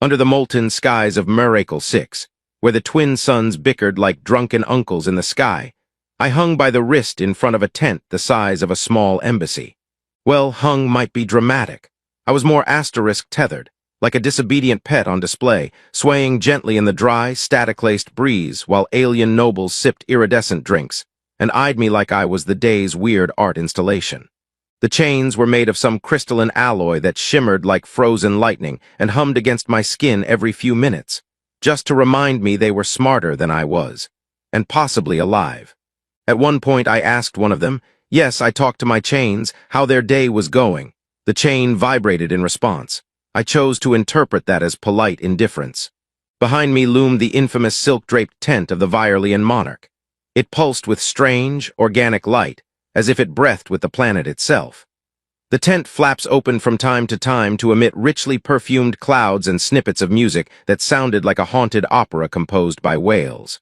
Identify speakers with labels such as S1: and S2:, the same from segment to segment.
S1: under the molten skies of Miracle 6, where the twin suns bickered like drunken uncles in the sky. I hung by the wrist in front of a tent the size of a small embassy. Well, hung might be dramatic. I was more asterisk-tethered, like a disobedient pet on display, swaying gently in the dry, static-laced breeze while alien nobles sipped iridescent drinks and eyed me like I was the day's weird art installation. The chains were made of some crystalline alloy that shimmered like frozen lightning and hummed against my skin every few minutes, just to remind me they were smarter than I was, and possibly alive. At one point I asked one of them, yes, I talked to my chains, how their day was going. The chain vibrated in response. I chose to interpret that as polite indifference. Behind me loomed the infamous silk-draped tent of the Virelian monarch. It pulsed with strange, organic light, as if it breathed with the planet itself. The tent flaps opened from time to time to emit richly perfumed clouds and snippets of music that sounded like a haunted opera composed by whales.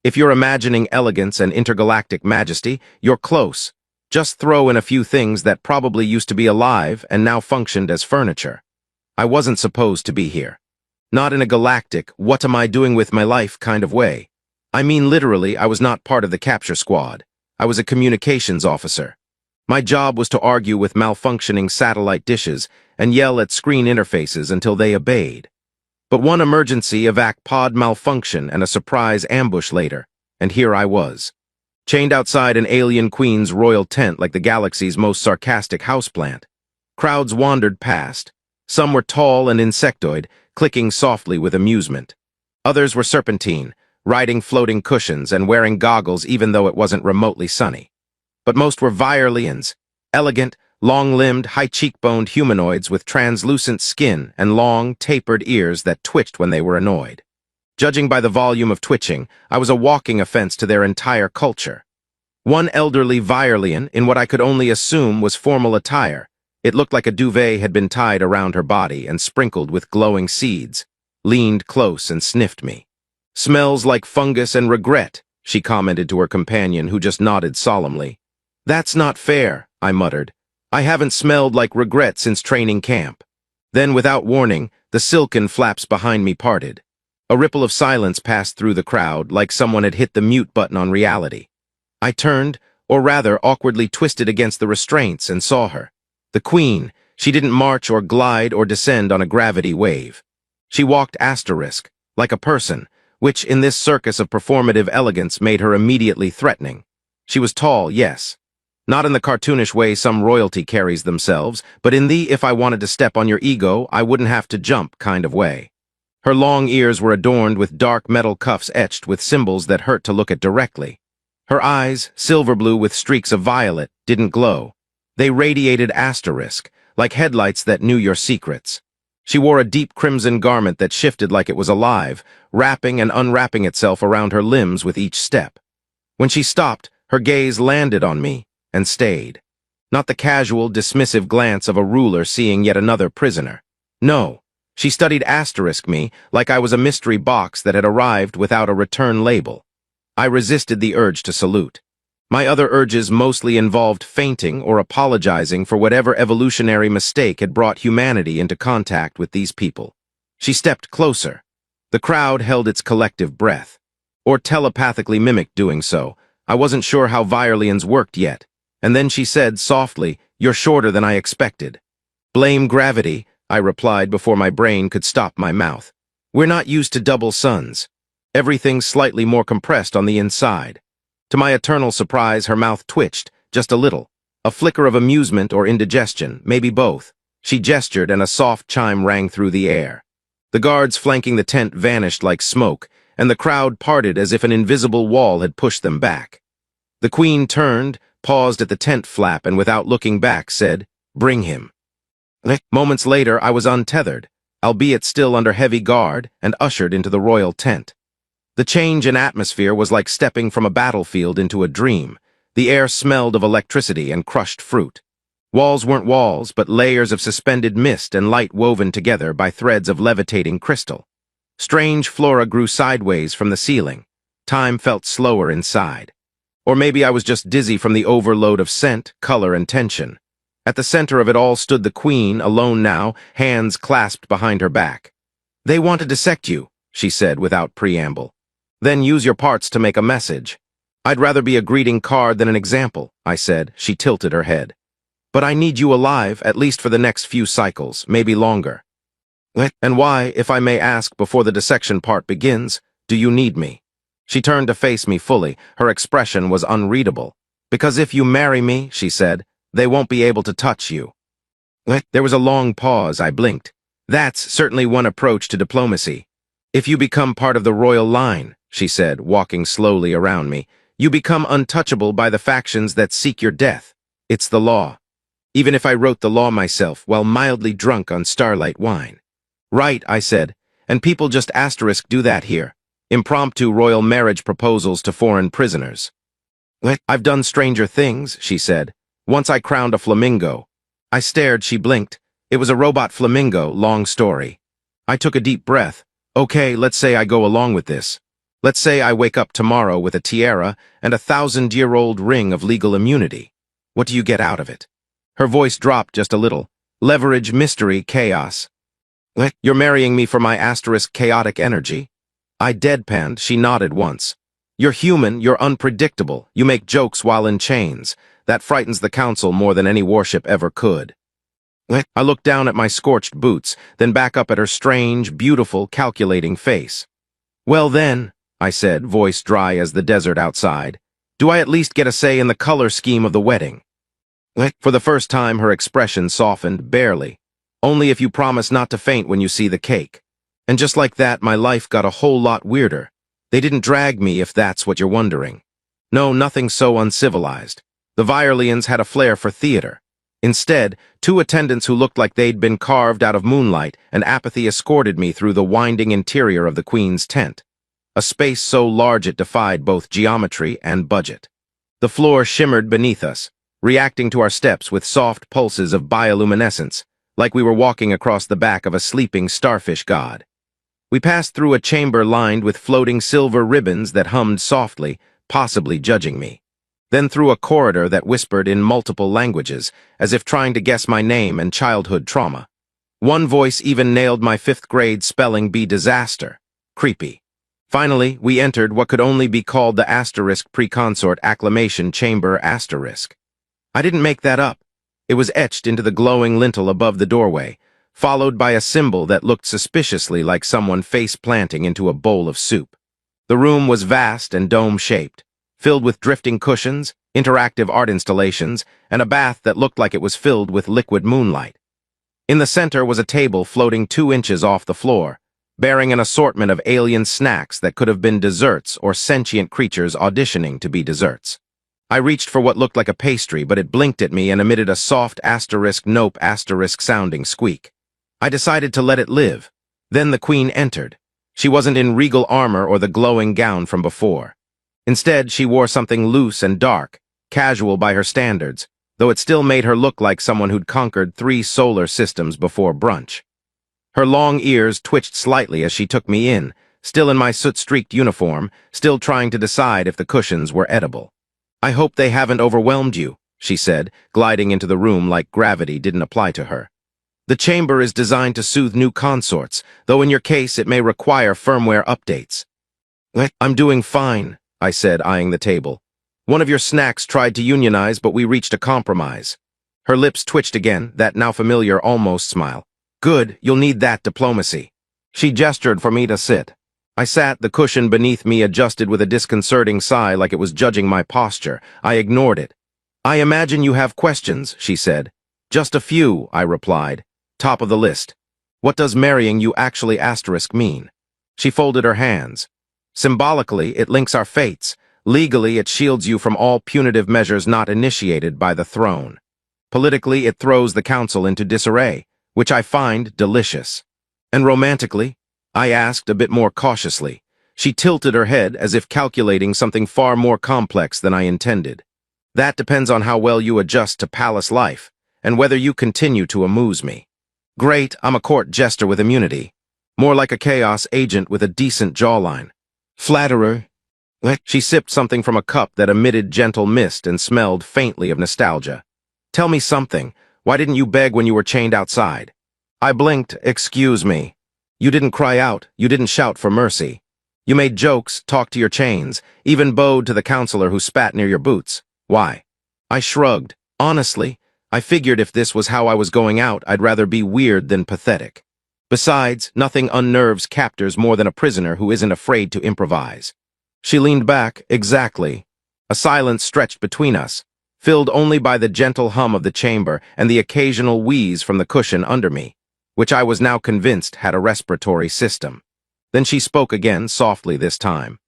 S1: If you're imagining elegance and intergalactic majesty, you're close. Just throw in a few things that probably used to be alive and now functioned as furniture. I wasn't supposed to be here. Not in a galactic, what am I doing with my life kind of way. I mean literally, I was not part of the capture squad. I was a communications officer. My job was to argue with malfunctioning satellite dishes and yell at screen interfaces until they obeyed. But one emergency evac pod malfunction and a surprise ambush later, and here I was, chained outside an alien queen's royal tent like the galaxy's most sarcastic houseplant. Crowds wandered past. Some were tall and insectoid, clicking softly with amusement. Others were serpentine, riding floating cushions and wearing goggles even though it wasn't remotely sunny. But most were Virelians, elegant, long-limbed, high-cheekboned humanoids with translucent skin and long, tapered ears that twitched when they were annoyed. Judging by the volume of twitching, I was a walking offense to their entire culture. One elderly Virelian, in what I could only assume was formal attire, it looked like a duvet had been tied around her body and sprinkled with glowing seeds, leaned close and sniffed me. "Smells like fungus and regret," she commented to her companion, who just nodded solemnly. "That's not fair," I muttered. "I haven't smelled like regret since training camp." Then, without warning, the silken flaps behind me parted. A ripple of silence passed through the crowd, like someone had hit the mute button on reality. I turned, or rather awkwardly twisted against the restraints, and saw her. The queen. She didn't march or glide or descend on a gravity wave. She walked asterisk, like a person, which in this circus of performative elegance made her immediately threatening. She was tall, yes. Not in the cartoonish way some royalty carries themselves, but in the if I wanted to step on your ego, I wouldn't have to jump kind of way. Her long ears were adorned with dark metal cuffs etched with symbols that hurt to look at directly. Her eyes, silver blue with streaks of violet, didn't glow. They radiated asterisk, like headlights that knew your secrets. She wore a deep crimson garment that shifted like it was alive, wrapping and unwrapping itself around her limbs with each step. When she stopped, her gaze landed on me and stayed. Not the casual, dismissive glance of a ruler seeing yet another prisoner. No, she studied asterisk me like I was a mystery box that had arrived without a return label. I resisted the urge to salute. My other urges mostly involved fainting or apologizing for whatever evolutionary mistake had brought humanity into contact with these people. She stepped closer. The crowd held its collective breath, or telepathically mimicked doing so. I wasn't sure how Virelians worked yet, and then she said softly, "You're shorter than I expected." "Blame gravity," I replied before my brain could stop my mouth. "We're not used to double suns. Everything's slightly more compressed on the inside." To my eternal surprise, her mouth twitched, just a little. A flicker of amusement or indigestion, maybe both. She gestured and a soft chime rang through the air. The guards flanking the tent vanished like smoke, and the crowd parted as if an invisible wall had pushed them back. The queen turned, paused at the tent flap, and without looking back said, "Bring him." Moments later, I was untethered, albeit still under heavy guard, and ushered into the royal tent. The change in atmosphere was like stepping from a battlefield into a dream. The air smelled of electricity and crushed fruit. Walls weren't walls, but layers of suspended mist and light woven together by threads of levitating crystal. Strange flora grew sideways from the ceiling. Time felt slower inside. Or maybe I was just dizzy from the overload of scent, color, and tension. At the center of it all stood the queen, alone now, hands clasped behind her back. They want to dissect you, she said without preamble. Then use your parts to make a message. I'd rather be a greeting card than an example, I said. She tilted her head. But I need you alive, at least for the next few cycles, maybe longer. And why, if I may ask before the dissection part begins, do you need me? She turned to face me fully. Her expression was unreadable. Because if you marry me, she said, they won't be able to touch you. There was a long pause. I blinked. That's certainly one approach to diplomacy. If you become part of the royal line, she said, walking slowly around me, you become untouchable by the factions that seek your death. It's the law. Even if I wrote the law myself while mildly drunk on starlight wine. Right, I said, and people just asterisk do that here. Impromptu royal marriage proposals to foreign prisoners. I've done stranger things, she said. Once I crowned a flamingo. I stared, she blinked. It was a robot flamingo, long story. I took a deep breath. Okay, let's say I go along with this. Let's say I wake up tomorrow with a tiara and a 1,000-year-old ring of legal immunity. What do you get out of it? Her voice dropped just a little. Leverage, mystery, chaos. You're marrying me for my asterisk chaotic energy? I deadpanned. She nodded once. You're human, you're unpredictable, you make jokes while in chains. That frightens the council more than any warship ever could. I looked down at my scorched boots, then back up at her strange, beautiful, calculating face. Well then, I said, voice dry as the desert outside, do I at least get a say in the color scheme of the wedding? For the first time, her expression softened, barely. Only if you promise not to faint when you see the cake. And just like that, my life got a whole lot weirder. They didn't drag me, if that's what you're wondering. No, nothing so uncivilized. The Virelians had a flair for theater. Instead, two attendants who looked like they'd been carved out of moonlight and apathy escorted me through the winding interior of the Queen's tent. A space so large it defied both geometry and budget. The floor shimmered beneath us, reacting to our steps with soft pulses of bioluminescence, like we were walking across the back of a sleeping starfish god. We passed through a chamber lined with floating silver ribbons that hummed softly, possibly judging me. Then through a corridor that whispered in multiple languages, as if trying to guess my name and childhood trauma. One voice even nailed my 5th grade spelling bee disaster. Creepy. Finally, we entered what could only be called the asterisk pre-consort acclamation chamber asterisk. I didn't make that up. It was etched into the glowing lintel above the doorway, followed by a symbol that looked suspiciously like someone face-planting into a bowl of soup. The room was vast and dome-shaped, filled with drifting cushions, interactive art installations, and a bath that looked like it was filled with liquid moonlight. In the center was a table floating 2 inches off the floor, bearing an assortment of alien snacks that could have been desserts or sentient creatures auditioning to be desserts. I reached for what looked like a pastry, but it blinked at me and emitted a soft asterisk nope asterisk sounding squeak. I decided to let it live. Then the Queen entered. She wasn't in regal armor or the glowing gown from before. Instead, she wore something loose and dark, casual by her standards, though it still made her look like someone who'd conquered 3 solar systems before brunch. Her long ears twitched slightly as she took me in, still in my soot-streaked uniform, still trying to decide if the cushions were edible. I hope they haven't overwhelmed you, she said, gliding into the room like gravity didn't apply to her. The chamber is designed to soothe new consorts, though in your case it may require firmware updates. I'm doing fine, I said, eyeing the table. One of your snacks tried to unionize, but we reached a compromise. Her lips twitched again, that now familiar almost smile. Good, you'll need that diplomacy. She gestured for me to sit. I sat, the cushion beneath me adjusted with a disconcerting sigh like it was judging my posture. I ignored it. I imagine you have questions, she said. Just a few, I replied. Top of the list. What does marrying you actually asterisk mean? She folded her hands. Symbolically, it links our fates. Legally, it shields you from all punitive measures not initiated by the throne. Politically, it throws the council into disarray, which I find delicious. And romantically? I asked a bit more cautiously. She tilted her head as if calculating something far more complex than I intended. That depends on how well you adjust to palace life, and whether you continue to amuse me. Great, I'm a court jester with immunity. More like a chaos agent with a decent jawline. Flatterer. She sipped something from a cup that emitted gentle mist and smelled faintly of nostalgia. Tell me something. Why didn't you beg when you were chained outside? I blinked. Excuse me. You didn't cry out, you didn't shout for mercy. You made jokes, talked to your chains, even bowed to the counselor who spat near your boots. Why? I shrugged. Honestly, I figured if this was how I was going out, I'd rather be weird than pathetic. Besides, nothing unnerves captors more than a prisoner who isn't afraid to improvise. She leaned back. Exactly. A silence stretched between us, filled only by the gentle hum of the chamber and the occasional wheeze from the cushion under me, which I was now convinced had a respiratory system. Then she spoke again, softly this time.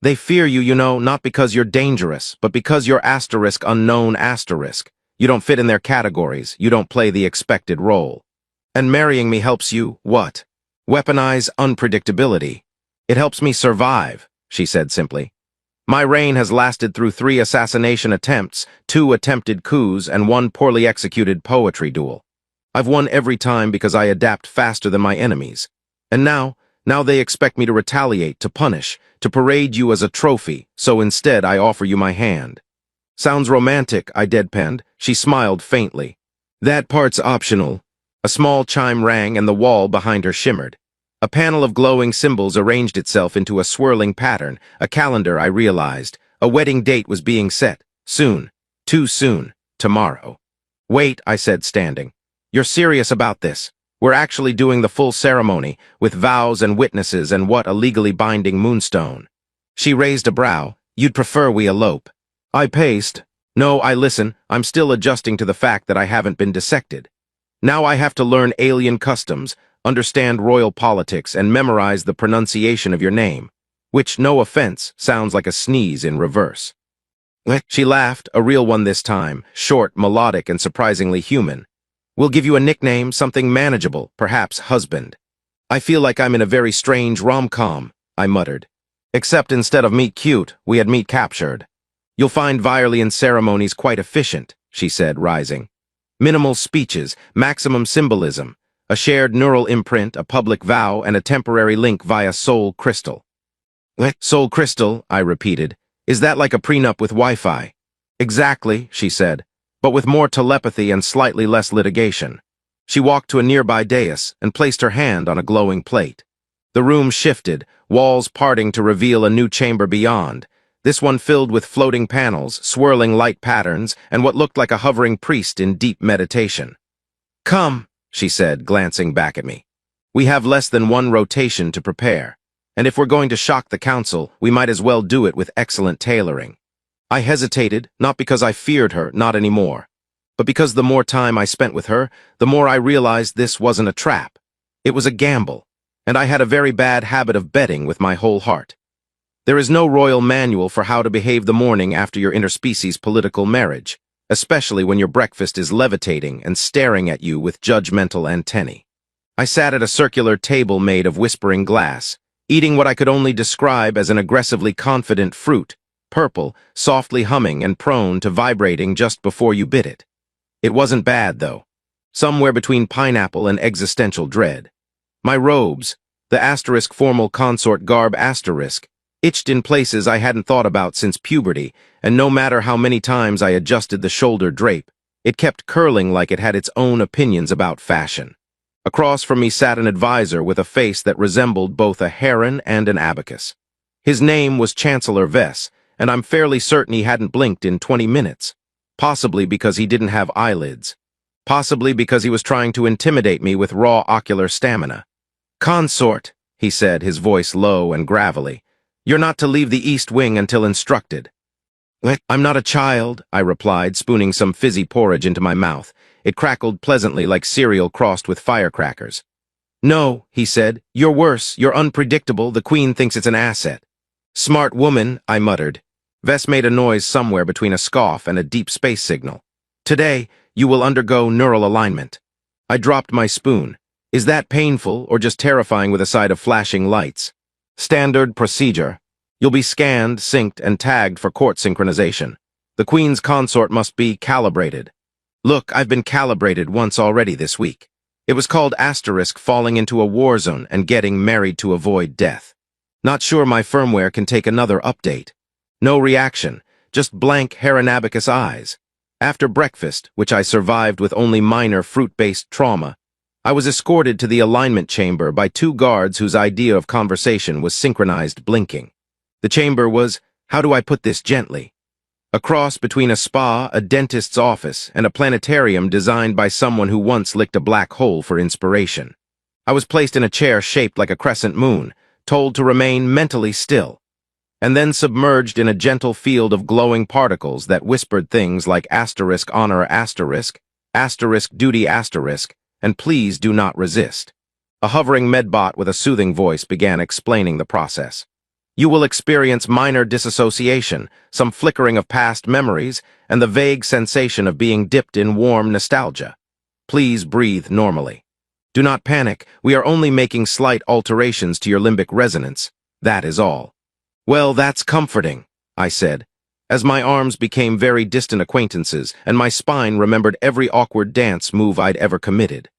S1: They fear you, not because you're dangerous, but because you're unknown asterisk. You don't fit in their categories, you don't play the expected role. And marrying me helps you, what? Weaponize unpredictability. It helps me survive, she said simply. My reign has lasted through 3 assassination attempts, 2 attempted coups, and 1 poorly executed poetry duel. I've won every time because I adapt faster than my enemies. And now they expect me to retaliate, to punish, to parade you as a trophy, so instead I offer you my hand. Sounds romantic, I deadpanned. She smiled faintly. That part's optional. A small chime rang and the wall behind her shimmered. A panel of glowing symbols arranged itself into a swirling pattern, a calendar, I realized. A wedding date was being set. Soon. Too soon. Tomorrow. Wait, I said, standing. You're serious about this? We're actually doing the full ceremony, with vows and witnesses and what a legally binding moonstone. She raised a brow. You'd prefer we elope. I paced. No, listen, I'm still adjusting to the fact that I haven't been dissected. Now I have to learn alien customs, understand royal politics, and memorize the pronunciation of your name, which, no offense, sounds like a sneeze in reverse. She laughed, a real one this time, short, melodic, and surprisingly human. We'll give you a nickname, something manageable, perhaps husband. I feel like I'm in a very strange rom-com, I muttered. Except instead of meet cute, we had meet captured. You'll find Virelian ceremonies quite efficient, she said, rising. Minimal speeches, maximum symbolism, a shared neural imprint, a public vow, and a temporary link via soul crystal. Soul crystal, I repeated. Is that like a prenup with Wi-Fi? Exactly, she said, but with more telepathy and slightly less litigation. She walked to a nearby dais and placed her hand on a glowing plate. The room shifted, walls parting to reveal a new chamber beyond, this one filled with floating panels, swirling light patterns, and what looked like a hovering priest in deep meditation. Come, she said, glancing back at me. We have less than 1 rotation to prepare, and if we're going to shock the council, we might as well do it with excellent tailoring. I hesitated, not because I feared her, not anymore, but because the more time I spent with her, the more I realized this wasn't a trap. It was a gamble, and I had a very bad habit of betting with my whole heart. There is no royal manual for how to behave the morning after your interspecies political marriage, especially when your breakfast is levitating and staring at you with judgmental antennae. I sat at a circular table made of whispering glass, eating what I could only describe as an aggressively confident fruit, purple, softly humming and prone to vibrating just before you bit it. It wasn't bad, though. Somewhere between pineapple and existential dread. My robes, the asterisk formal consort garb asterisk, itched in places I hadn't thought about since puberty, and no matter how many times I adjusted the shoulder drape, it kept curling like it had its own opinions about fashion. Across from me sat an advisor with a face that resembled both a heron and an abacus. His name was Chancellor Vess, and I'm fairly certain he hadn't blinked in 20 minutes, possibly because he didn't have eyelids, possibly because he was trying to intimidate me with raw ocular stamina. Consort, he said, his voice low and gravelly. You're not to leave the East Wing until instructed. I'm not a child, I replied, spooning some fizzy porridge into my mouth. It crackled pleasantly like cereal crossed with firecrackers. No, he said, you're worse, you're unpredictable, the Queen thinks it's an asset. Smart woman, I muttered. Vess made a noise somewhere between a scoff and a deep space signal. Today, you will undergo neural alignment. I dropped my spoon. Is that painful or just terrifying with a side of flashing lights? Standard procedure. You'll be scanned, synced, and tagged for court synchronization. The Queen's consort must be calibrated. Look, I've been calibrated once already this week. It was called asterisk falling into a war zone and getting married to avoid death. Not sure my firmware can take another update. No reaction, just blank Heronabicus eyes. After breakfast, which I survived with only minor fruit-based trauma, I was escorted to the alignment chamber by two guards whose idea of conversation was synchronized blinking. The chamber was, how do I put this gently, a cross between a spa, a dentist's office, and a planetarium designed by someone who once licked a black hole for inspiration. I was placed in a chair shaped like a crescent moon, told to remain mentally still, and then submerged in a gentle field of glowing particles that whispered things like *honor duty and please do not resist. A hovering medbot with a soothing voice began explaining the process. You will experience minor disassociation, some flickering of past memories, and the vague sensation of being dipped in warm nostalgia. Please breathe normally. Do not panic, we are only making slight alterations to your limbic resonance. That is all. Well, that's comforting, I said, as my arms became very distant acquaintances and my spine remembered every awkward dance move I'd ever committed.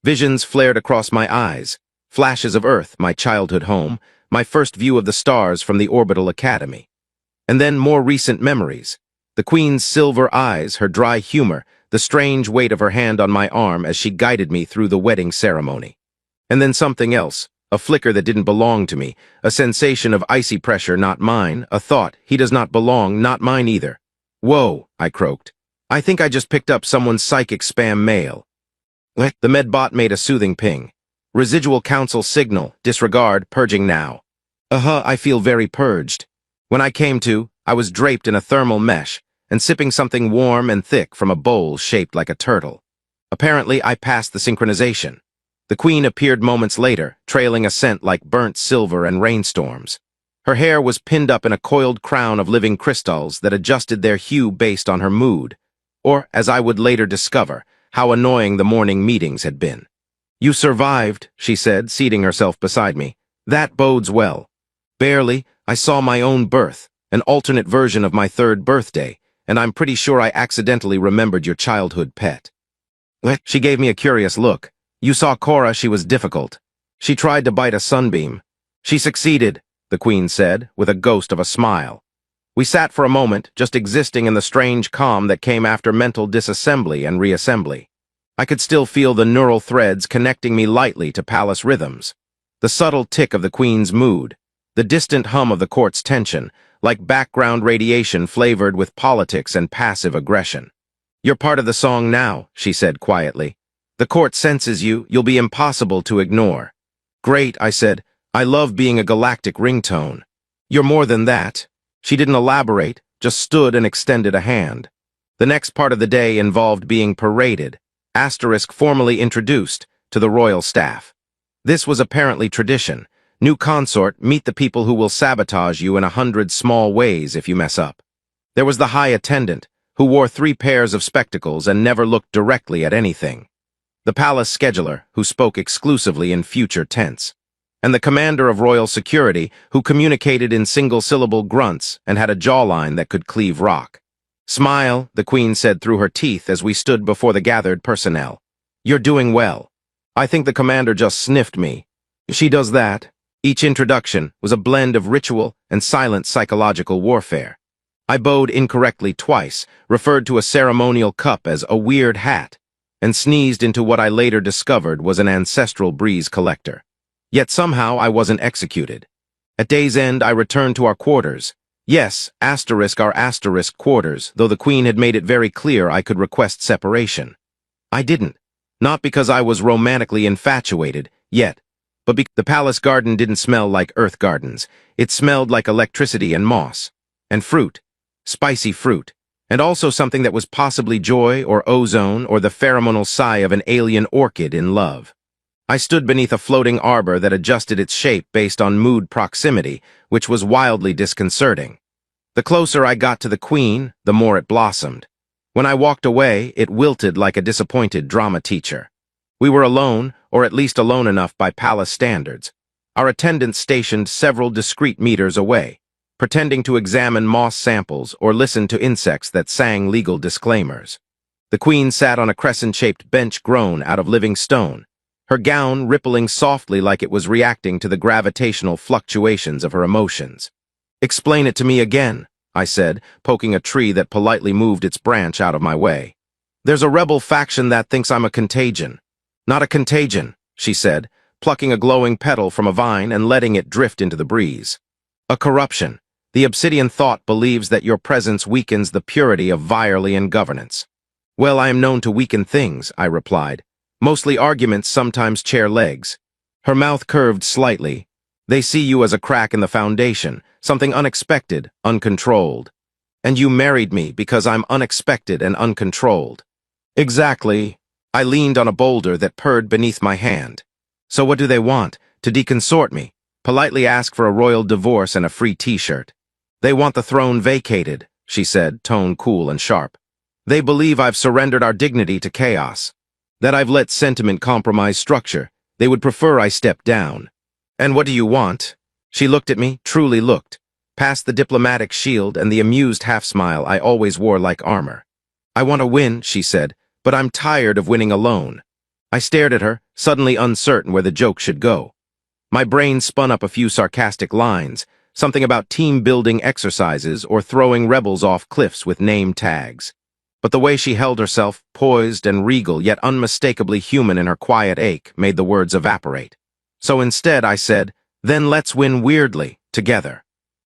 S1: Visions flared across my eyes, flashes of Earth, my childhood home, my first view of the stars from the orbital academy. And then more recent memories. The Queen's silver eyes, her dry humor, the strange weight of her hand on my arm as she guided me through the wedding ceremony. And then something else, a flicker that didn't belong to me, a sensation of icy pressure, not mine, a thought, he does not belong, not mine either. Whoa, I croaked. I think I just picked up someone's psychic spam mail. The medbot made a soothing ping. Residual council signal, disregard, purging now. I feel very purged. When I came to, I was draped in a thermal mesh and sipping something warm and thick from a bowl shaped like a turtle. Apparently, I passed the synchronization. The Queen appeared moments later, trailing a scent like burnt silver and rainstorms. Her hair was pinned up in a coiled crown of living crystals that adjusted their hue based on her mood, or, as I would later discover, how annoying the morning meetings had been. You survived, she said, seating herself beside me. That bodes well. Barely, I saw my own birth, an alternate version of my third birthday, and I'm pretty sure I accidentally remembered your childhood pet. She gave me a curious look. You saw Cora, she was difficult. She tried to bite a sunbeam. She succeeded, the Queen said, with a ghost of a smile. We sat for a moment, just existing in the strange calm that came after mental disassembly and reassembly. I could still feel the neural threads connecting me lightly to palace rhythms. The subtle tick of the Queen's mood, the distant hum of the court's tension, like background radiation flavored with politics and passive aggression. You're part of the song now, she said quietly. The court senses you, you'll be impossible to ignore. Great, I said. I love being a galactic ringtone. You're more than that. She didn't elaborate, just stood and extended a hand. The next part of the day involved being paraded, formally introduced, to the royal staff. This was apparently tradition. New consort, meet the people who will sabotage you in 100 small ways if you mess up. There was the high attendant, who wore 3 pairs of spectacles and never looked directly at anything. The palace scheduler, who spoke exclusively in future tense. And the commander of royal security, who communicated in single-syllable grunts and had a jawline that could cleave rock. Smile, the Queen said through her teeth as we stood before the gathered personnel. You're doing well. I think the commander just sniffed me. She does that. Each introduction was a blend of ritual and silent psychological warfare. I bowed incorrectly twice, referred to a ceremonial cup as a weird hat, and sneezed into what I later discovered was an ancestral breeze collector. Yet somehow I wasn't executed. At day's end, I returned to our quarters. Yes, our quarters, though the Queen had made it very clear I could request separation. I didn't. Not because I was romantically infatuated, yet, but because the palace garden didn't smell like Earth gardens. It smelled like electricity and moss. And fruit. Spicy fruit. And also something that was possibly joy or ozone or the pheromonal sigh of an alien orchid in love. I stood beneath a floating arbor that adjusted its shape based on mood proximity, which was wildly disconcerting. The closer I got to the Queen, the more it blossomed. When I walked away, it wilted like a disappointed drama teacher. We were alone, or at least alone enough by palace standards. Our attendants stationed several discrete meters away, pretending to examine moss samples or listen to insects that sang legal disclaimers. The Queen sat on a crescent-shaped bench grown out of living stone, her gown rippling softly like it was reacting to the gravitational fluctuations of her emotions. Explain it to me again, I said, poking a tree that politely moved its branch out of my way. There's a rebel faction that thinks I'm a contagion. Not a contagion, she said, plucking a glowing petal from a vine and letting it drift into the breeze. A corruption. The obsidian thought believes that your presence weakens the purity of Virelian governance. Well, I am known to weaken things, I replied. Mostly arguments sometimes chair legs. Her mouth curved slightly. They see you as a crack in the foundation, something unexpected, uncontrolled. And you married me because I'm unexpected and uncontrolled. Exactly. I leaned on a boulder that purred beneath my hand. So what do they want? To deconsort me, politely ask for a royal divorce and a free t-shirt. They want the throne vacated, she said, tone cool and sharp. They believe I've surrendered our dignity to chaos, that I've let sentiment compromise structure. They would prefer I step down. And what do you want? She looked at me, truly looked, past the diplomatic shield and the amused half-smile I always wore like armor. I want to win, she said, but I'm tired of winning alone. I stared at her, suddenly uncertain where the joke should go. My brain spun up a few sarcastic lines, something about team-building exercises or throwing rebels off cliffs with name tags. But the way she held herself, poised and regal yet unmistakably human in her quiet ache, made the words evaporate. So instead I said, then let's win weirdly, together.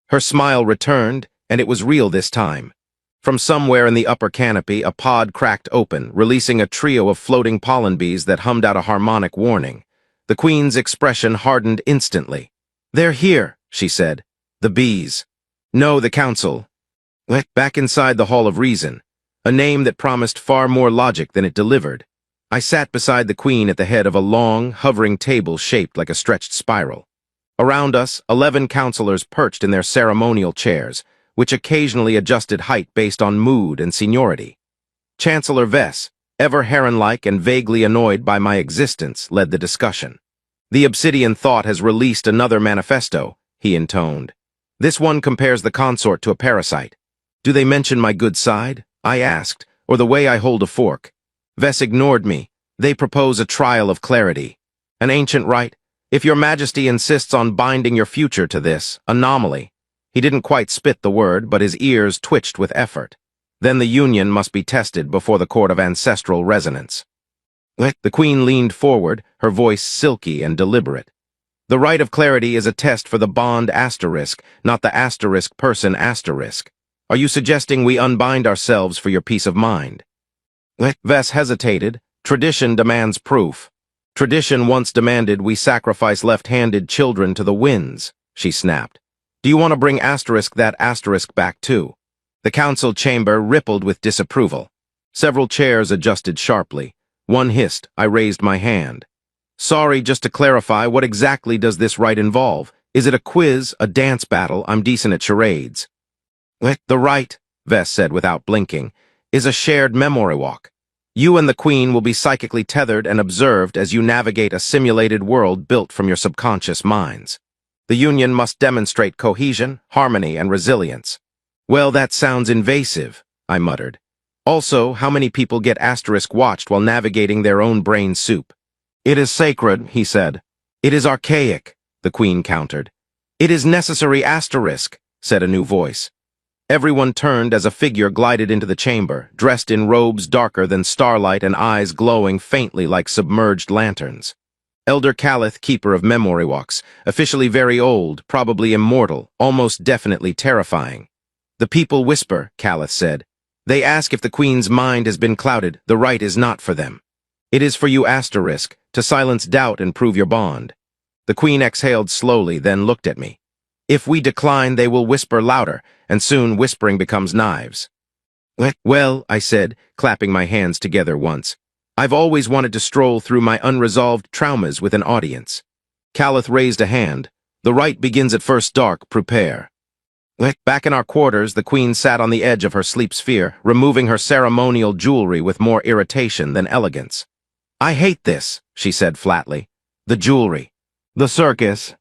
S1: Her smile returned, and it was real this time. From somewhere in the upper canopy, a pod cracked open, releasing a trio of floating pollen bees that hummed out a harmonic warning. The queen's expression hardened instantly. They're here, she said. The bees. No, the council. Back inside the Hall of Reason, a name that promised far more logic than it delivered. I sat beside the queen at the head of a long, hovering table shaped like a stretched spiral. Around us, 11 counselors perched in their ceremonial chairs, which occasionally adjusted height based on mood and seniority. Chancellor Vess, ever heron-like and vaguely annoyed by my existence, led the discussion. The obsidian thought has released another manifesto, he intoned. This one compares the consort to a parasite. Do they mention my good side? I asked, or the way I hold a fork. Vess ignored me. They propose a trial of clarity. An ancient right? If your majesty insists on binding your future to this anomaly. He didn't quite spit the word, but his ears twitched with effort. Then the union must be tested before the court of ancestral resonance. The queen leaned forward, her voice silky and deliberate. The right of clarity is a test for the bond asterisk, not the asterisk person asterisk. Are you suggesting we unbind ourselves for your peace of mind? Vess hesitated. Tradition demands proof. Tradition once demanded we sacrifice left-handed children to the winds, she snapped. Do you want to bring that asterisk back too? The council chamber rippled with disapproval. Several chairs adjusted sharply. One hissed. I raised my hand. Sorry, just to clarify, what exactly does this right involve? Is it a quiz, a dance battle? I'm decent at charades. The right, Vess said without blinking, is a shared memory walk. You and the queen will be psychically tethered and observed as you navigate a simulated world built from your subconscious minds. The union must demonstrate cohesion, harmony, and resilience. Well, that sounds invasive, I muttered. Also, how many people get asterisk watched while navigating their own brain soup? It is sacred, he said. It is archaic, the queen countered. It is necessary asterisk, said a new voice. Everyone turned as a figure glided into the chamber, dressed in robes darker than starlight and eyes glowing faintly like submerged lanterns. Elder Calith, keeper of memory walks, officially very old, probably immortal, almost definitely terrifying. The people whisper, Calith said. They ask if the queen's mind has been clouded. The right is not for them. It is for you asterisk, to silence doubt and prove your bond. The queen exhaled slowly, then looked at me. If we decline, they will whisper louder, and soon whispering becomes knives. Well, I said, clapping my hands together once. I've always wanted to stroll through my unresolved traumas with an audience. Calith raised a hand. The right begins at first dark, prepare. Back in our quarters, the queen sat on the edge of her sleep sphere, removing her ceremonial jewelry with more irritation than elegance. I hate this, she said flatly. The jewelry. The circus.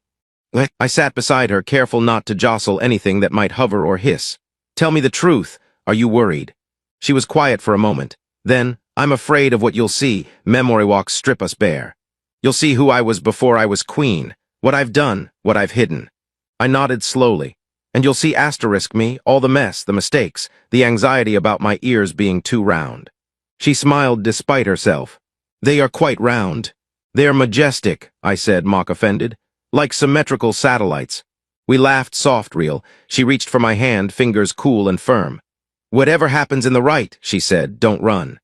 S1: I sat beside her, careful not to jostle anything that might hover or hiss. Tell me the truth. Are you worried? She was quiet for a moment. Then, I'm afraid of what you'll see. Memory walks strip us bare. You'll see who I was before I was queen. What I've done, what I've hidden. I nodded slowly. And you'll see asterisk me, all the mess, the mistakes, the anxiety about my ears being too round. She smiled despite herself. They are quite round. They are majestic, I said, mock-offended, like symmetrical satellites. We laughed soft, real. She reached for my hand, fingers cool and firm. Whatever happens in the right, she said, don't run.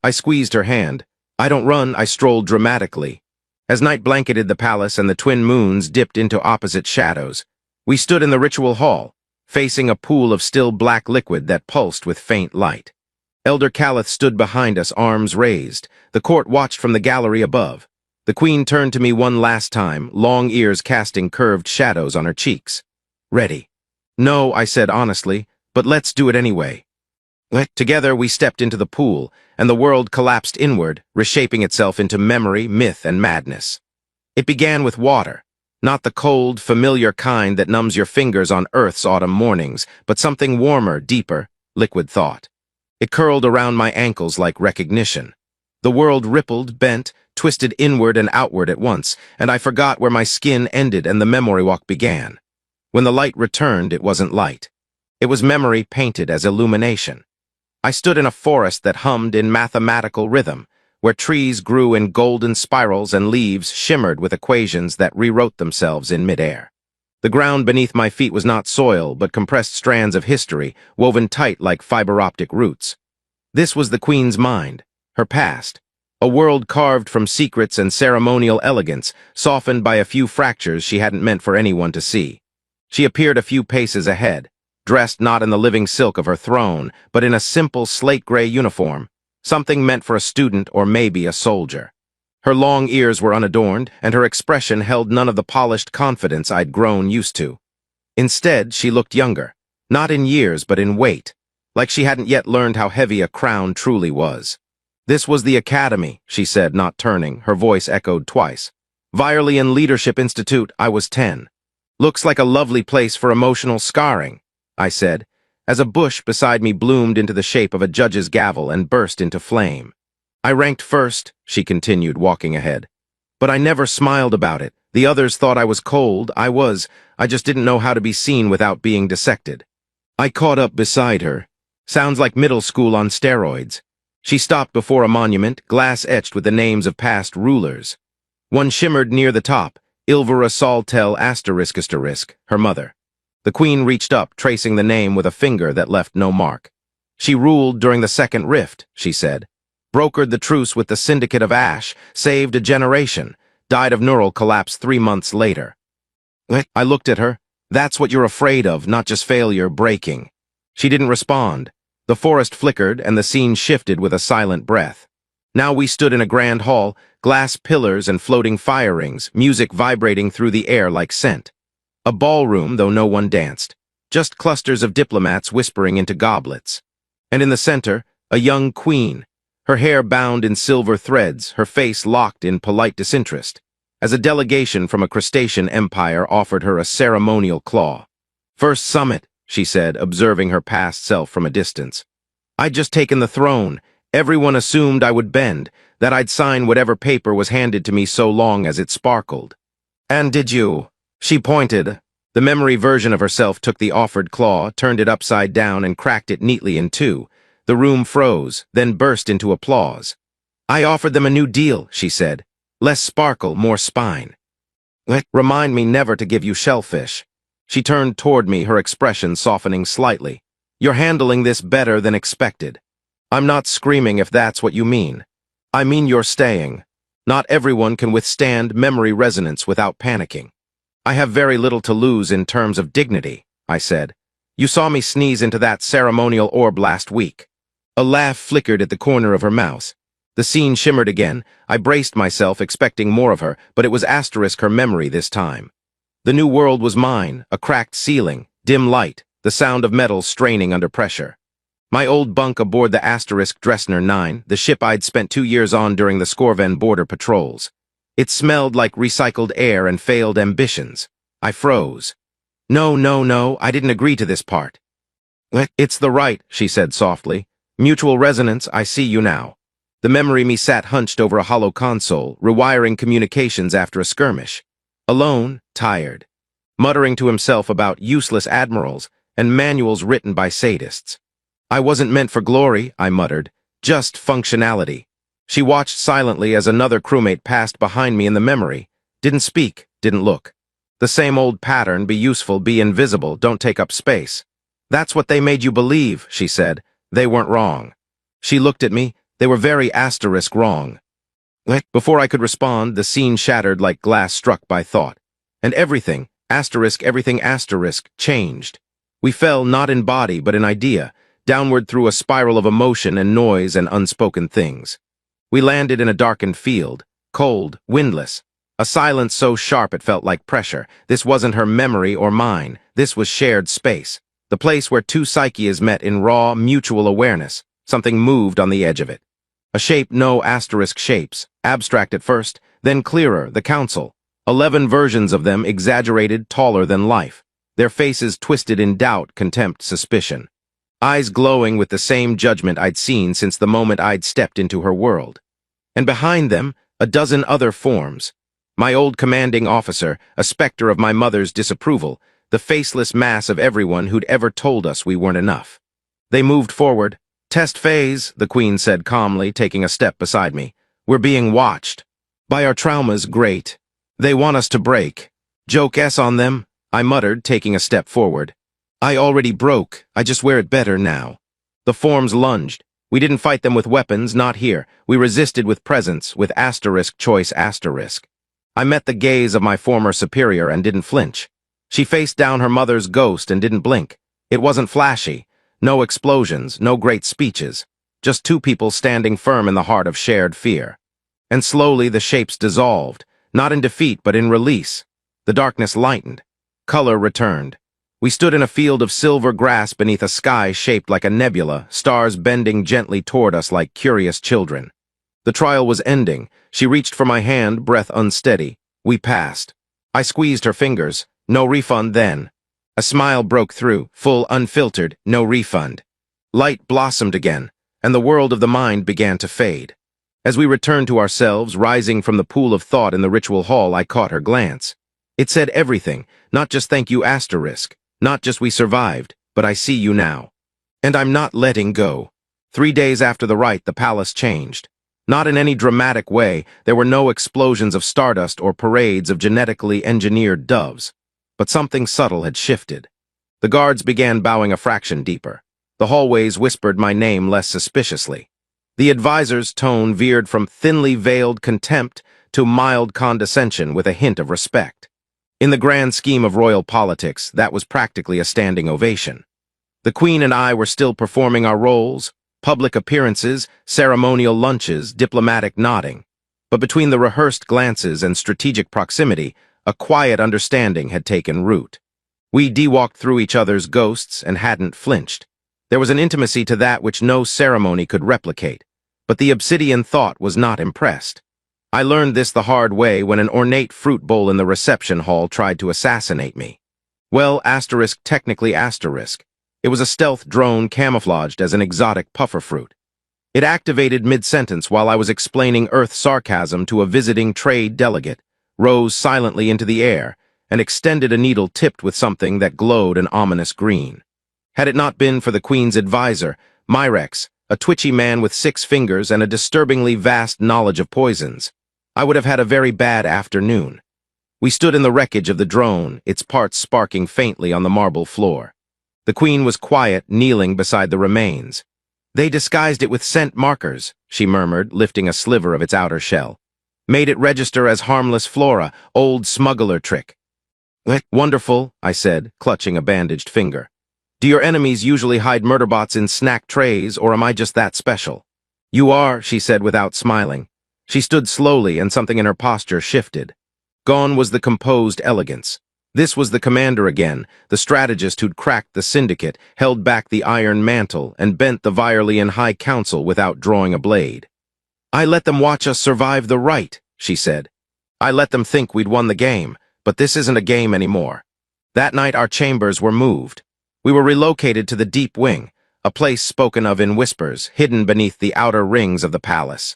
S1: I squeezed her hand. I don't run, I strolled dramatically. As night blanketed the palace and the twin moons dipped into opposite shadows, we stood in the ritual hall, facing a pool of still black liquid that pulsed with faint light. Elder Calith stood behind us, arms raised. The court watched from the gallery above. The queen turned to me one last time, long ears casting curved shadows on her cheeks. Ready. No, I said honestly, but let's do it anyway. Together we stepped into the pool, and the world collapsed inward, reshaping itself into memory, myth, and madness. It began with water, not the cold, familiar kind that numbs your fingers on Earth's autumn mornings, but something warmer, deeper, liquid thought. It curled around my ankles like recognition. The world rippled, bent, twisted inward and outward at once, and I forgot where my skin ended and the memory walk began. When the light returned, it wasn't light. It was memory painted as illumination. I stood in a forest that hummed in mathematical rhythm, where trees grew in golden spirals and leaves shimmered with equations that rewrote themselves in midair. The ground beneath my feet was not soil, but compressed strands of history, woven tight like fiber-optic roots. This was the queen's mind, her past, a world carved from secrets and ceremonial elegance, softened by a few fractures she hadn't meant for anyone to see. She appeared a few paces ahead, dressed not in the living silk of her throne, but in a simple slate-gray uniform, something meant for a student or maybe a soldier. Her long ears were unadorned, and her expression held none of the polished confidence I'd grown used to. Instead, she looked younger, not in years but in weight, like she hadn't yet learned how heavy a crown truly was. This was the academy, she said, not turning, her voice echoed twice. Virelian Leadership Institute, I was 10. Looks like a lovely place for emotional scarring, I said, as a bush beside me bloomed into the shape of a judge's gavel and burst into flame. I ranked first, she continued, walking ahead. But I never smiled about it. The others thought I was cold. I just didn't know how to be seen without being dissected. I caught up beside her. Sounds like middle school on steroids. She stopped before a monument, glass etched with the names of past rulers. One shimmered near the top, Ilvera Saltel ***, her mother. The queen reached up, tracing the name with a finger that left no mark. She ruled during the Second Rift, she said. Brokered the truce with the Syndicate of Ash, saved a generation, died of neural collapse 3 months later. I looked at her. That's what you're afraid of, not just failure, breaking. She didn't respond. The forest flickered, and the scene shifted with a silent breath. Now we stood in a grand hall, glass pillars and floating fire rings, music vibrating through the air like scent. A ballroom, though no one danced. Just clusters of diplomats whispering into goblets. And in the center, a young queen, her hair bound in silver threads, her face locked in polite disinterest, as a delegation from a crustacean empire offered her a ceremonial claw. First summit, she said, observing her past self from a distance. I'd just taken the throne. Everyone assumed I would bend, that I'd sign whatever paper was handed to me so long as it sparkled. And did you? She pointed. The memory version of herself took the offered claw, turned it upside down, and cracked it neatly in two. The room froze, then burst into applause. I offered them a new deal, she said. Less sparkle, more spine. Remind me never to give you shellfish. She turned toward me, her expression softening slightly. You're handling this better than expected. I'm not screaming if that's what you mean. I mean you're staying. Not everyone can withstand memory resonance without panicking. I have very little to lose in terms of dignity, I said. You saw me sneeze into that ceremonial orb last week. A laugh flickered at the corner of her mouth. The scene shimmered again. I braced myself, expecting more of her, but it was her memory this time. The new world was mine, a cracked ceiling, dim light, the sound of metal straining under pressure. My old bunk aboard the Dresner 9, the ship I'd spent 2 years on during the Skorven border patrols. It smelled like recycled air and failed ambitions. I froze. No, I didn't agree to this part. It's the right, she said softly. Mutual resonance, I see you now. The memory me sat hunched over a hollow console, rewiring communications after a skirmish. Alone, tired. Muttering to himself about useless admirals and manuals written by sadists. I wasn't meant for glory, I muttered. Just functionality. She watched silently as another crewmate passed behind me in the memory. Didn't speak, didn't look. The same old pattern, be useful, be invisible, don't take up space. That's what they made you believe, she said. They weren't wrong. She looked at me. They were very wrong. Before I could respond, the scene shattered like glass struck by thought. And everything, everything changed. We fell not in body but in idea, downward through a spiral of emotion and noise and unspoken things. We landed in a darkened field, cold, windless. A silence so sharp it felt like pressure. This wasn't her memory or mine. This was shared space. The place where two psyches met in raw, mutual awareness. Something moved on the edge of it. A shape no shapes, abstract at first, then clearer, the council. 11 versions of them exaggerated, taller than life. Their faces twisted in doubt, contempt, suspicion. Eyes glowing with the same judgment I'd seen since the moment I'd stepped into her world. And behind them, a dozen other forms. My old commanding officer, a specter of my mother's disapproval, the faceless mass of everyone who'd ever told us we weren't enough. They moved forward. Test phase, the Queen said calmly, taking a step beside me. We're being watched. By our traumas, great. They want us to break. Joke S on them, I muttered, taking a step forward. I already broke, I just wear it better now. The forms lunged. We didn't fight them with weapons, not here. We resisted with presence, with choice. I met the gaze of my former superior and didn't flinch. She faced down her mother's ghost and didn't blink. It wasn't flashy. No explosions, no great speeches. Just two people standing firm in the heart of shared fear. And slowly the shapes dissolved, not in defeat but in release. The darkness lightened. Color returned. We stood in a field of silver grass beneath a sky shaped like a nebula, stars bending gently toward us like curious children. The trial was ending. She reached for my hand, breath unsteady. We passed. I squeezed her fingers. No refund then. A smile broke through, full, unfiltered, no refund. Light blossomed again, and the world of the mind began to fade. As we returned to ourselves, rising from the pool of thought in the ritual hall, I caught her glance. It said everything, not just thank you not just we survived, but I see you now. And I'm not letting go. 3 days after the rite, the palace changed. Not in any dramatic way, there were no explosions of stardust or parades of genetically engineered doves. But something subtle had shifted. The guards began bowing a fraction deeper. The hallways whispered my name less suspiciously. The advisor's tone veered from thinly veiled contempt to mild condescension with a hint of respect. In the grand scheme of royal politics, that was practically a standing ovation. The Queen and I were still performing our roles, public appearances, ceremonial lunches, diplomatic nodding. But between the rehearsed glances and strategic proximity, a quiet understanding had taken root. We de-walked through each other's ghosts and hadn't flinched. There was an intimacy to that which no ceremony could replicate. But the obsidian thought was not impressed. I learned this the hard way when an ornate fruit bowl in the reception hall tried to assassinate me. Well, technically. It was a stealth drone camouflaged as an exotic puffer fruit. It activated mid-sentence while I was explaining Earth sarcasm to a visiting trade delegate, rose silently into the air, and extended a needle tipped with something that glowed an ominous green. Had it not been for the Queen's advisor, Myrex, a twitchy man with 6 fingers and a disturbingly vast knowledge of poisons, I would have had a very bad afternoon. We stood in the wreckage of the drone, its parts sparking faintly on the marble floor. The Queen was quiet, kneeling beside the remains. They disguised it with scent markers, she murmured, lifting a sliver of its outer shell. Made it register as harmless flora, old smuggler trick. Wonderful, I said, clutching a bandaged finger. Do your enemies usually hide murderbots in snack trays, or am I just that special? You are, she said without smiling. She stood slowly, and something in her posture shifted. Gone was the composed elegance. This was the commander again, the strategist who'd cracked the syndicate, held back the iron mantle, and bent the Virelian High Council without drawing a blade. I let them watch us survive the rite, she said. I let them think we'd won the game, but this isn't a game anymore. That night our chambers were moved. We were relocated to the deep wing, a place spoken of in whispers, hidden beneath the outer rings of the palace.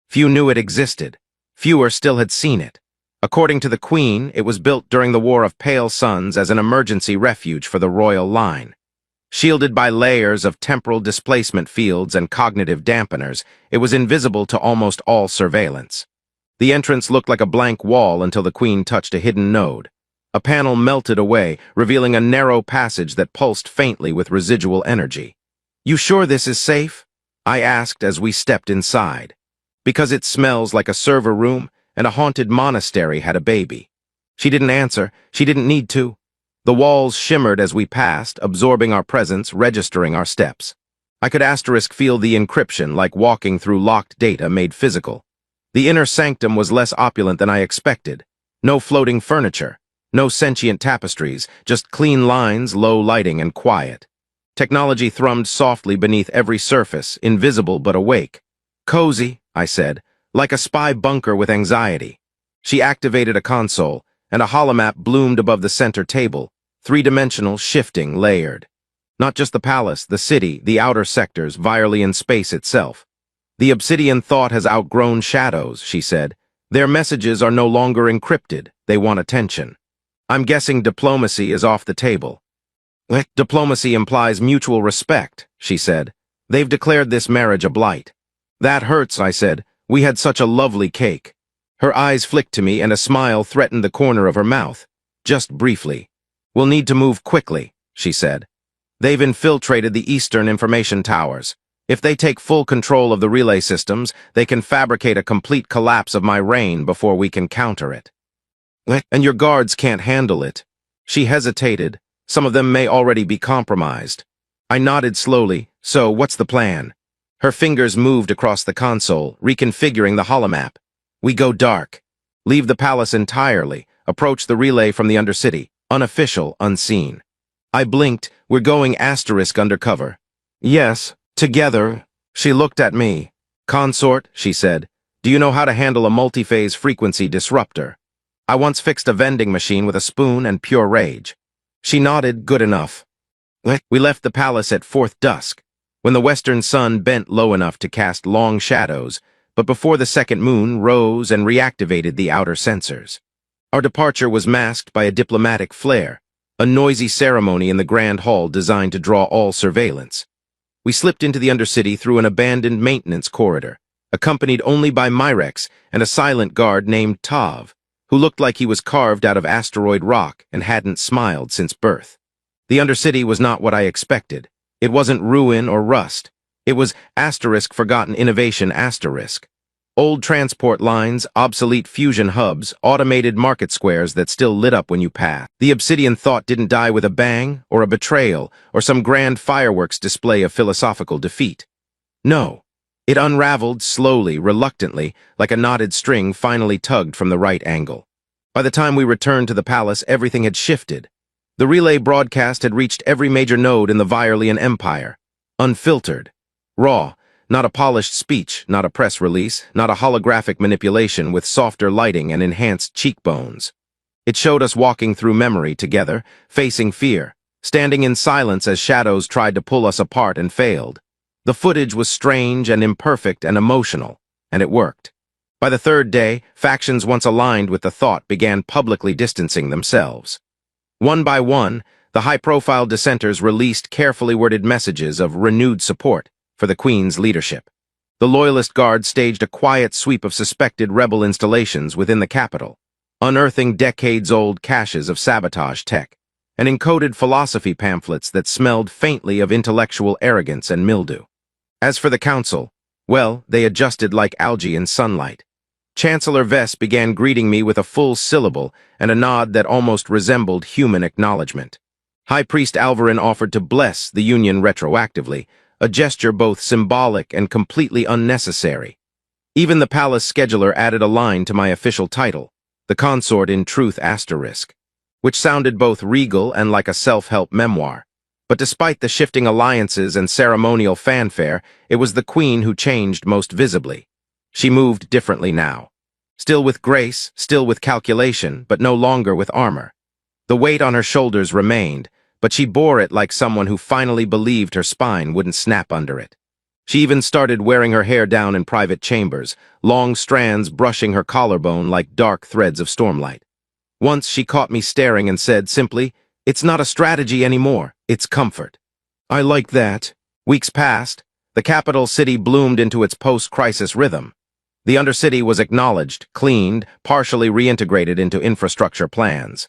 S1: Few knew it existed. Fewer still had seen it. According to the Queen, it was built during the War of Pale Suns as an emergency refuge for the royal line. Shielded by layers of temporal displacement fields and cognitive dampeners, it was invisible to almost all surveillance. The entrance looked like a blank wall until the Queen touched a hidden node. A panel melted away, revealing a narrow passage that pulsed faintly with residual energy. "You sure this is safe?" I asked as we stepped inside. "Because it smells like a server room and a haunted monastery had a baby." She didn't answer. She didn't need to. The walls shimmered as we passed, absorbing our presence, registering our steps. I could feel the encryption like walking through locked data made physical. The inner sanctum was less opulent than I expected. No floating furniture, no sentient tapestries, just clean lines, low lighting, and quiet. Technology thrummed softly beneath every surface, invisible but awake. "Cozy," I said, "like a spy bunker with anxiety." She activated a console, and a holomap bloomed above the center table, three-dimensional, shifting, layered. Not just the palace, the city, the outer sectors, Virelian space itself. "The obsidian thought has outgrown shadows," she said. "Their messages are no longer encrypted. They want attention." "I'm guessing diplomacy is off the table." "Diplomacy implies mutual respect," she said. "They've declared this marriage a blight." "That hurts," I said. "We had such a lovely cake." Her eyes flicked to me and a smile threatened the corner of her mouth. "Just briefly. We'll need to move quickly," she said. "They've infiltrated the Eastern information towers. If they take full control of the relay systems, they can fabricate a complete collapse of my reign before we can counter it. And your guards can't handle it." She hesitated. "Some of them may already be compromised." I nodded slowly. "So, what's the plan?" Her fingers moved across the console, reconfiguring the holomap. "We go dark. Leave the palace entirely. Approach the relay from the Undercity. Unofficial, unseen." I blinked. "We're going * undercover." "Yes, together." She looked at me. "Consort," she said, "do you know how to handle a multi-phase frequency disruptor?" I once fixed a vending machine with a spoon and pure rage. She nodded. "Good enough." We left the palace at fourth dusk, when the western sun bent low enough to cast long shadows, but before the second moon rose and reactivated the outer sensors. Our departure was masked by a diplomatic flare, a noisy ceremony in the grand hall designed to draw all surveillance. We slipped into the Undercity through an abandoned maintenance corridor, accompanied only by Myrex and a silent guard named Tav, who looked like he was carved out of asteroid rock and hadn't smiled since birth. The Undercity was not what I expected. It wasn't ruin or rust. It was *forgotten innovation*. Old transport lines, obsolete fusion hubs, automated market squares that still lit up when you passed. The obsidian thought didn't die with a bang, or a betrayal, or some grand fireworks display of philosophical defeat. No. It unraveled slowly, reluctantly, like a knotted string finally tugged from the right angle. By the time we returned to the palace, everything had shifted. The relay broadcast had reached every major node in the Virelian Empire. Unfiltered. Raw. Not a polished speech, not a press release, not a holographic manipulation with softer lighting and enhanced cheekbones. It showed us walking through memory together, facing fear, standing in silence as shadows tried to pull us apart and failed. The footage was strange and imperfect and emotional, and it worked. By the third day, factions once aligned with the thought began publicly distancing themselves. One by one, the high-profile dissenters released carefully worded messages of renewed support for the Queen's leadership. The Loyalist Guard staged a quiet sweep of suspected rebel installations within the capital, unearthing decades-old caches of sabotage tech, and encoded philosophy pamphlets that smelled faintly of intellectual arrogance and mildew. As for the council, well, they adjusted like algae in sunlight. Chancellor Vess began greeting me with a full syllable and a nod that almost resembled human acknowledgement. High Priest Alvarin offered to bless the Union retroactively, a gesture both symbolic and completely unnecessary. Even the palace scheduler added a line to my official title, the Consort in Truth *, which sounded both regal and like a self-help memoir. But despite the shifting alliances and ceremonial fanfare, it was the Queen who changed most visibly. She moved differently now. Still with grace, still with calculation, but no longer with armor. The weight on her shoulders remained, but she bore it like someone who finally believed her spine wouldn't snap under it. She even started wearing her hair down in private chambers, long strands brushing her collarbone like dark threads of stormlight. Once she caught me staring and said simply, "It's not a strategy anymore, it's comfort." I like that. Weeks passed. The capital city bloomed into its post-crisis rhythm. The Undercity was acknowledged, cleaned, partially reintegrated into infrastructure plans.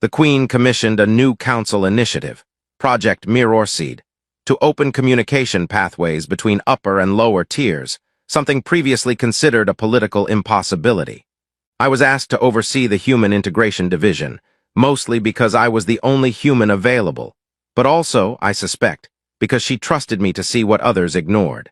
S1: The Queen commissioned a new council initiative, Project Mirrorseed, to open communication pathways between upper and lower tiers, something previously considered a political impossibility. I was asked to oversee the Human Integration Division, mostly because I was the only human available, but also, I suspect, because she trusted me to see what others ignored.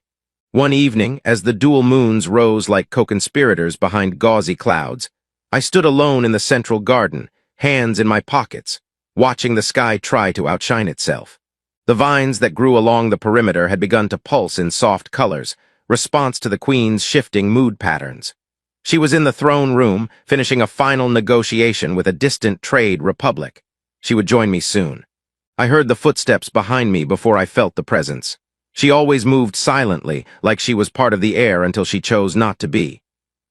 S1: One evening, as the dual moons rose like co-conspirators behind gauzy clouds, I stood alone in the central garden, hands in my pockets, watching the sky try to outshine itself. The vines that grew along the perimeter had begun to pulse in soft colors, response to the Queen's shifting mood patterns. She was in the throne room, finishing a final negotiation with a distant trade republic. She would join me soon. I heard the footsteps behind me before I felt the presence. She always moved silently, like she was part of the air until she chose not to be.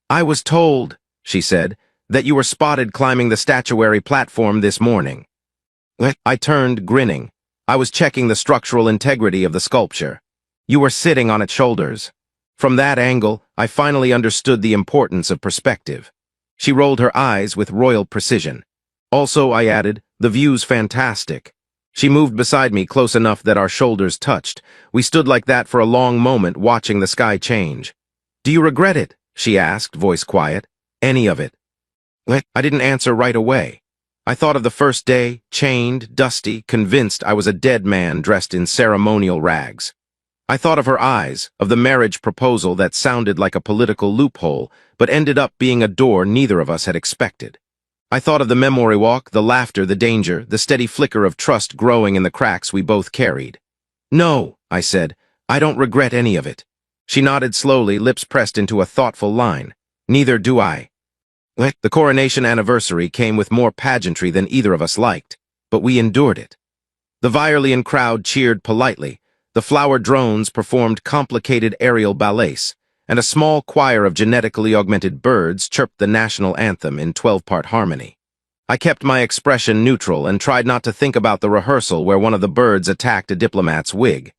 S1: "I was told," she said, "that you were spotted climbing the statuary platform this morning." I turned, grinning. I was checking the structural integrity of the sculpture. "You were sitting on its shoulders." From that angle, I finally understood the importance of perspective. She rolled her eyes with royal precision. "Also," I added, "the view's fantastic." She moved beside me close enough that our shoulders touched. We stood like that for a long moment, watching the sky change. "Do you regret it?" she asked, voice quiet. "Any of it?" I didn't answer right away. I thought of the first day, chained, dusty, convinced I was a dead man dressed in ceremonial rags. I thought of her eyes, of the marriage proposal that sounded like a political loophole, but ended up being a door neither of us had expected. I thought of the memory walk, the laughter, the danger, the steady flicker of trust growing in the cracks we both carried. "No," I said, "I don't regret any of it." She nodded slowly, lips pressed into a thoughtful line. "Neither do I." The coronation anniversary came with more pageantry than either of us liked, but we endured it. The Virelian crowd cheered politely, the flower drones performed complicated aerial ballets, and a small choir of genetically augmented birds chirped the national anthem in 12-part harmony. I kept my expression neutral and tried not to think about the rehearsal where one of the birds attacked a diplomat's wig.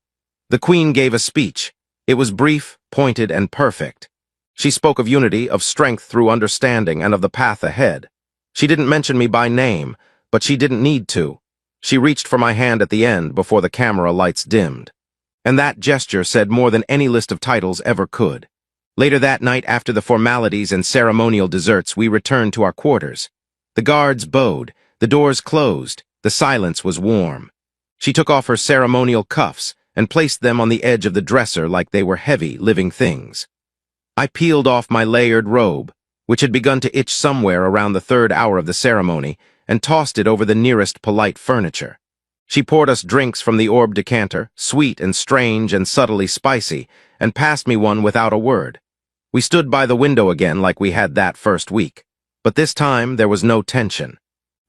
S1: The Queen gave a speech. It was brief, pointed, and perfect. She spoke of unity, of strength through understanding, and of the path ahead. She didn't mention me by name, but she didn't need to. She reached for my hand at the end before the camera lights dimmed. And that gesture said more than any list of titles ever could. Later that night, after the formalities and ceremonial desserts, we returned to our quarters. The guards bowed, the doors closed, the silence was warm. She took off her ceremonial cuffs and placed them on the edge of the dresser like they were heavy, living things. I peeled off my layered robe, which had begun to itch somewhere around the third hour of the ceremony, and tossed it over the nearest polite furniture. She poured us drinks from the orb decanter, sweet and strange and subtly spicy, and passed me one without a word. We stood by the window again like we had that first week. But this time there was no tension.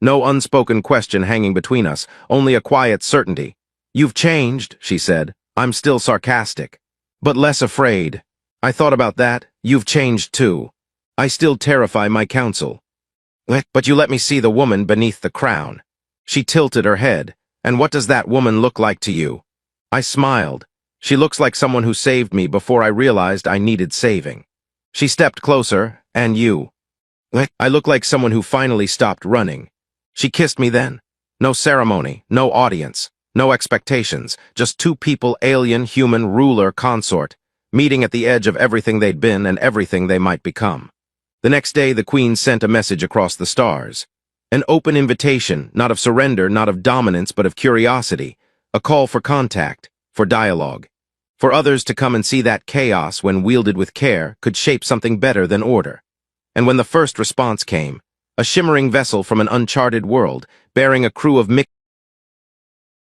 S1: No unspoken question hanging between us, only a quiet certainty. "You've changed," she said. "I'm still sarcastic, but less afraid." I thought about that. "You've changed too. I still terrify my council. But you let me see the woman beneath the crown." She tilted her head. "And what does that woman look like to you?" I smiled. "She looks like someone who saved me before I realized I needed saving." She stepped closer. "And you?" "I look like someone who finally stopped running." She kissed me then. No ceremony, no audience, no expectations, just two people, alien, human, ruler, consort, meeting at the edge of everything they'd been and everything they might become. The next day, the Queen sent a message across the stars. An open invitation, not of surrender, not of dominance, but of curiosity. A call for contact, for dialogue. For others to come and see that chaos, when wielded with care, could shape something better than order. And when the first response came, a shimmering vessel from an uncharted world, bearing a crew of mixed